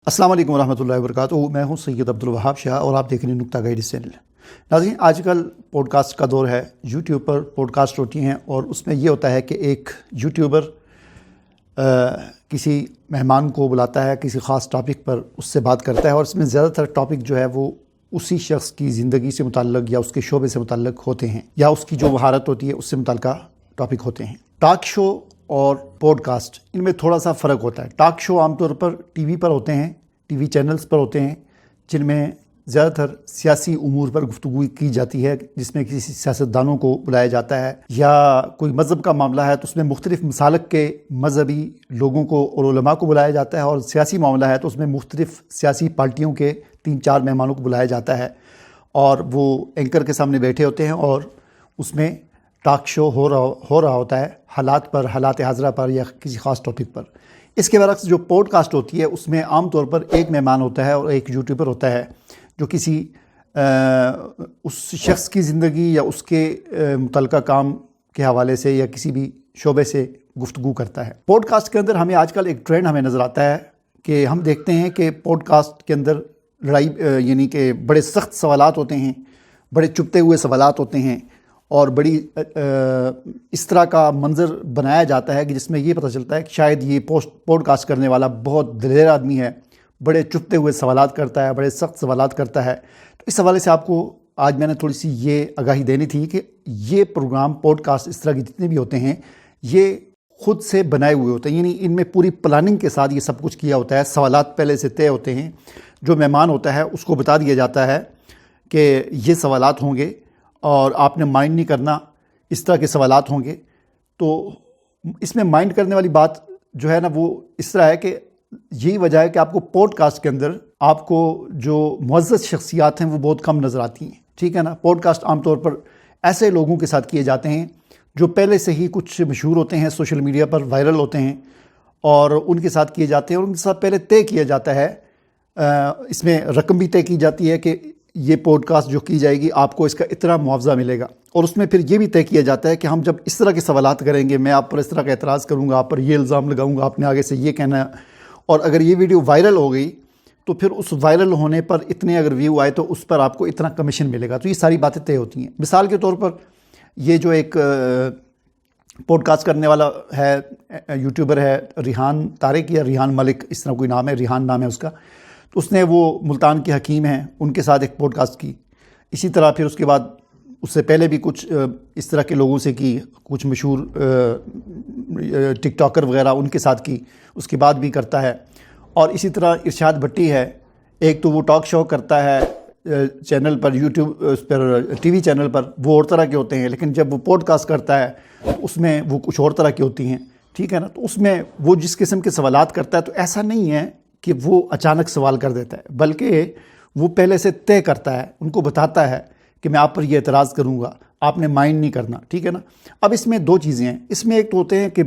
अस्सलाम वालेकुम रहमतुल्लाहि व बरकातुहू। मैं हूं सैयद अब्दुल वहाब शाह और आप देख रहे हैं नुक्ता गाइड्स चैनल। नाज़रीन, आजकल पॉडकास्ट का दौर है। यूट्यूब पर पॉडकास्ट होती हैं और उसमें ये होता है कि एक यूट्यूबर किसी मेहमान को बुलाता है, किसी ख़ास टॉपिक पर उससे बात करता है और इसमें ज़्यादातर टॉपिक जो है वो उसी शख्स की ज़िंदगी से मुतल्लक़ या उसके शोबे से मुतल्लक़ होते हैं या उसकी जो महारत होती है उससे मुतल्लिक़ टॉपिक होते हैं। टॉक शो और पॉडकास्ट, इनमें थोड़ा सा फ़र्क होता है। टॉक शो आमतौर पर टीवी पर होते हैं, टीवी चैनल्स पर होते हैं, जिनमें ज़्यादातर सियासी उमूर पर गुफ्तगू की जाती है, जिसमें किसी सियासतदानों को बुलाया जाता है या कोई मज़हब का मामला है तो उसमें मुख्तलिफ़ मसालक के मज़हबी लोगों को और उलमा को बुलाया जाता है, और सियासी मामला है तो उसमें मुख्तलिफ़ सियासी पार्टियों के 3-4 मेहमानों को बुलाया जाता है और वो एंकर के सामने बैठे होते हैं और उसमें टॉक शो हो रहा होता है हालात पर, हालात हाज़रा पर या किसी ख़ास टॉपिक पर। इसके बरक्स जो पॉडकास्ट होती है उसमें आम तौर पर एक मेहमान होता है और एक यूट्यूबर होता है जो किसी उस शख्स की ज़िंदगी या उसके मुतल्लिक़ा काम के हवाले से या किसी भी शोबे से गुफ्तगू करता है। पॉडकास्ट के अंदर हमें आजकल एक ट्रेंड हमें नज़र आता है कि हम देखते हैं कि पॉडकास्ट के अंदर लड़ाई यानी कि बड़े सख्त सवालात होते हैं, बड़े चुभते हुए सवालात होते हैं और बड़ी इस तरह का मंज़र बनाया जाता है कि जिसमें ये पता चलता है कि शायद ये पॉडकास्ट करने वाला बहुत दिलेर आदमी है, बड़े चुभते हुए सवालात करता है, बड़े सख्त सवालात करता है। तो इस हवाले से आपको आज मैंने थोड़ी सी ये आगाही देनी थी कि ये प्रोग्राम पॉडकास्ट इस तरह के जितने भी होते हैं ये ख़ुद से बनाए हुए होते हैं, यानी इनमें पूरी प्लानिंग के साथ ये सब कुछ किया होता है। सवालात पहले से तय होते हैं, जो मेहमान होता है उसको बता दिया जाता है कि ये सवालात होंगे और आपने माइंड नहीं करना, इस तरह के सवालात होंगे। तो इसमें माइंड करने वाली बात जो है ना वो इस तरह है कि यही वजह है कि आपको पॉडकास्ट के अंदर आपको जो मुअज़्ज़ज़ शख्सियात हैं वो बहुत कम नज़र आती हैं, ठीक है ना। पॉडकास्ट आमतौर पर ऐसे लोगों के साथ किए जाते हैं जो पहले से ही कुछ मशहूर होते हैं, सोशल मीडिया पर वायरल होते हैं और उनके साथ किए जाते हैं और उनके साथ पहले तय किया जाता है, इसमें रकम भी तय की जाती है कि ये पॉडकास्ट जो की जाएगी आपको इसका इतना मुआवजा मिलेगा, और उसमें फिर ये भी तय किया जाता है कि हम जब इस तरह के सवालात करेंगे, मैं आप पर इस तरह का एतराज़ करूँगा, आप पर ये इल्ज़ाम लगाऊँगा, आपने आगे से ये कहना है, और अगर ये वीडियो वायरल हो गई तो फिर उस वायरल होने पर इतने अगर व्यू आए तो उस पर आपको इतना कमीशन मिलेगा। तो ये सारी बातें तय होती हैं। मिसाल के तौर पर ये जो एक पॉडकास्ट करने वाला है यूट्यूबर है रिहान तारिक या रिहान मलिक, इस तरह कोई नाम है, रिहान नाम है उसका, तो उसने वो मुल्तान के हकीम हैं उनके साथ एक पॉडकास्ट की। इसी तरह फिर उसके बाद उससे पहले भी कुछ इस तरह के लोगों से की, कुछ मशहूर टिकटॉकर वगैरह उनके साथ की, उसके बाद भी करता है। और इसी तरह इरशाद भट्टी है, एक तो वो टॉक शो करता है चैनल पर, यूट्यूब उस पर टीवी चैनल पर, वो और तरह के होते हैं, लेकिन जब वो पॉडकास्ट करता है तो उसमें वो कुछ और तरह की होती हैं, ठीक है ना। तो उसमें वो जिस किस्म के सवालात करता है तो ऐसा नहीं है कि वो अचानक सवाल कर देता है, बल्कि वो पहले से तय करता है, उनको बताता है कि मैं आप पर ये एतराज़ करूँगा, आपने माइंड नहीं करना, ठीक है ना। अब इसमें दो चीज़ें हैं। इसमें एक तो होते हैं कि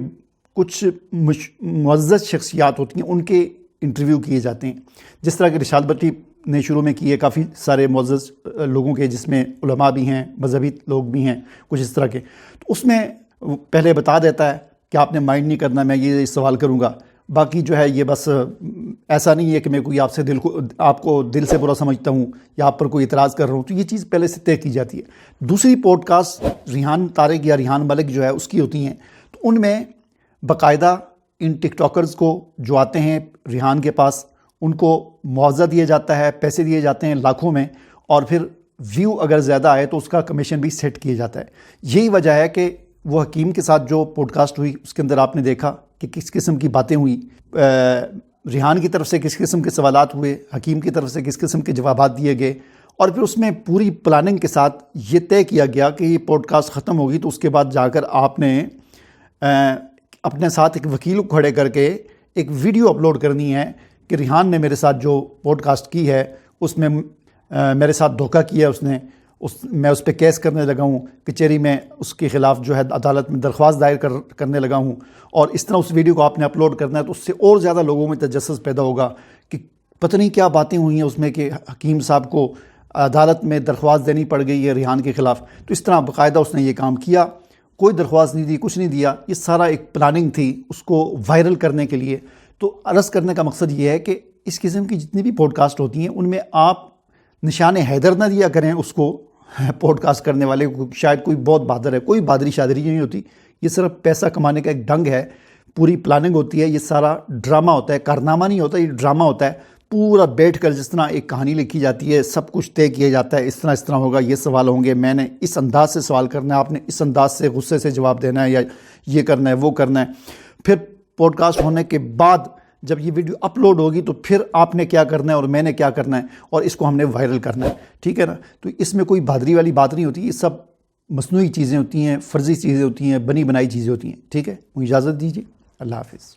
कुछ मुअज़्ज़ज़ शख्सियात होती हैं, उनके इंटरव्यू किए जाते हैं, जिस तरह के इरशाद भट्टी ने शुरू में किए काफ़ी सारे मुअज़्ज़ज़ लोगों के, जिसमें उलमा भी हैं, मजहबी लोग भी हैं, कुछ इस तरह के। तो उसमें पहले बता देता है कि आपने माइंड नहीं करना, मैं ये सवाल करूँगा, बाकी जो है ये बस ऐसा नहीं है कि मैं कोई आपको दिल से बुरा समझता हूँ या आप पर कोई इतराज़ कर रहा हूँ। तो ये चीज़ पहले से तय की जाती है। दूसरी पॉडकास्ट रिहान तारिक या रिहान मलिक जो है उसकी होती हैं, तो उनमें बाकायदा इन टिकटॉकर्स को जो आते हैं रिहान के पास, उनको मुआवजा दिया जाता है, पैसे दिए जाते हैं लाखों में, और फिर व्यू अगर ज़्यादा आए तो उसका कमीशन भी सेट किया जाता है। यही वजह है कि वो हकीम के साथ जो पॉडकास्ट हुई उसके अंदर आपने देखा कि किस किस्म की बातें हुई, रिहान की तरफ से किस किस्म के सवालात हुए, हकीम की तरफ से किस किस्म के जवाबात दिए गए, और फिर उसमें पूरी प्लानिंग के साथ ये तय किया गया कि ये पॉडकास्ट ख़त्म होगी तो उसके बाद जाकर आपने अपने साथ एक वकील को खड़े करके एक वीडियो अपलोड करनी है कि रिहान ने मेरे साथ जो पॉडकास्ट की है उसमें मेरे साथ धोखा किया उसने, मैं उस पर केस करने लगा हूँ, कचहरी में उसके ख़िलाफ़ जो है अदालत में दरख्वास्त दायर करने लगा हूँ, और इस तरह उस वीडियो को आपने अपलोड करना है। तो उससे और ज़्यादा लोगों में तजस्सुस पैदा होगा कि पता नहीं क्या बातें हुई हैं उसमें कि हकीम साहब को अदालत में दरख्वास्त देनी पड़ गई है रिहान के ख़िलाफ़। तो इस तरह बाकायदा उसने ये काम किया, कोई दरख्वास्त नहीं दी, कुछ नहीं दिया, ये सारा एक प्लानिंग थी उसको वायरल करने के लिए। तो अर्ज़ करने का मकसद ये है कि اس قسم کی جتنی بھی پوڈ کاسٹ ہوتی ہیں ان میں آپ نشان حیدر نہ دیا کریں اس کو پوڈ کاسٹ کرنے والے کو، شاید کوئی بہت بہادر ہے، کوئی بہادری شادری نہیں ہوتی، یہ صرف پیسہ کمانے کا ایک ڈھنگ ہے، پوری پلاننگ ہوتی ہے، یہ سارا ڈرامہ ہوتا ہے، کارنامہ نہیں ہوتا، یہ ڈرامہ ہوتا ہے، پورا بیٹھ کر جس طرح ایک کہانی لکھی جاتی ہے، سب کچھ طے کیا جاتا ہے، اس طرح ہوگا، یہ سوال ہوں گے، میں نے اس انداز سے سوال کرنا ہے، آپ نے اس انداز سے غصے سے جواب دینا ہے، یا یہ کرنا ہے وہ کرنا ہے، پھر پوڈ کاسٹ ہونے کے بعد جب یہ ویڈیو اپلوڈ ہوگی تو پھر آپ نے کیا کرنا ہے اور میں نے کیا کرنا ہے، اور اس کو ہم نے وائرل کرنا ہے، ٹھیک ہے نا؟ تو اس میں کوئی بہادری والی بات نہیں ہوتی، یہ سب مصنوعی چیزیں ہوتی ہیں، فرضی چیزیں ہوتی ہیں، بنی بنائی چیزیں ہوتی ہیں، ٹھیک ہے؟ مجھے اجازت دیجیے، اللہ حافظ۔